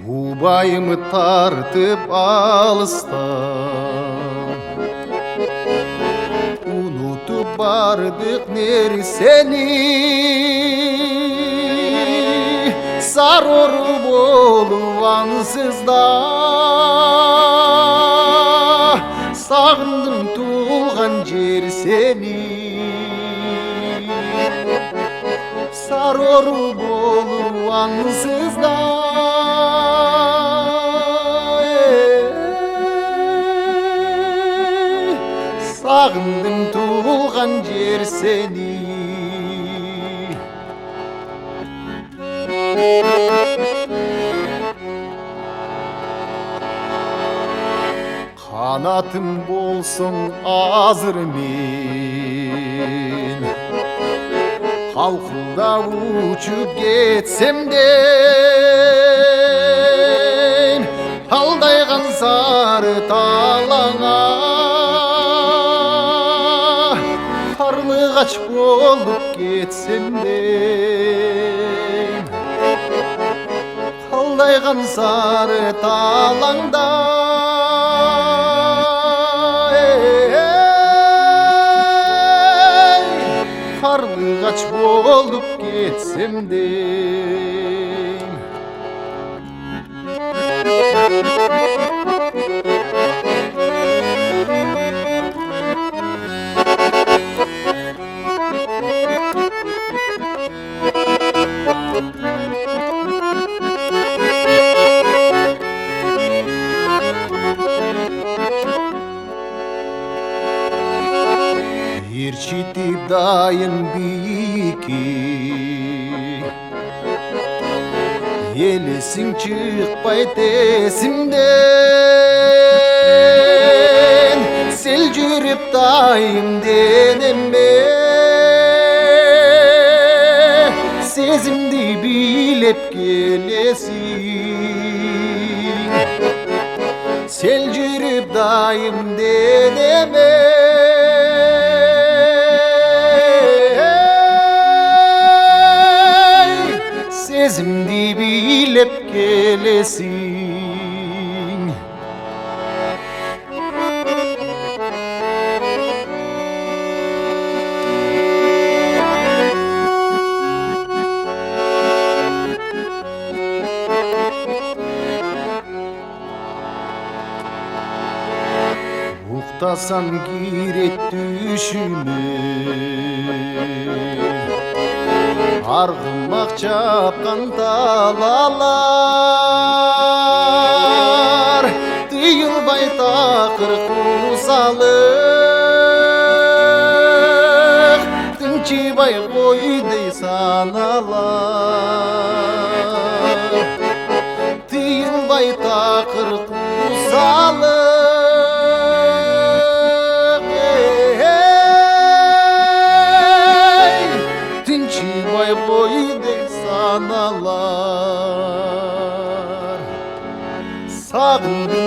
Убайымы тартып алыстан, унутуп бардык нерсени. Сарору болуп ансызда сагындым туулган жер сени. Сарору болуп ансызда сагындым туулган жер сени. Канатым болсоң азыр мен калкылдап учуп кетсемден алдайган сары талаңа карлыгач болуп кетсемден алдайган сары талаңда карлыгач болуп кетсемден. Ирчитип дайын бийикке элесиң чыкпайт эсимден. Сел жүрүп дайым денеме сезимди билеп келесиң. Сел жүрүп дайым денеме сезимди билеп келесиң. Уктасам кирет түшүмө аргымак чапкан талалар тыйылбай такыр куусалык тынчыбай койдой саналар. Тыйылбай такыр куусалык бойдой саналар. Сагындым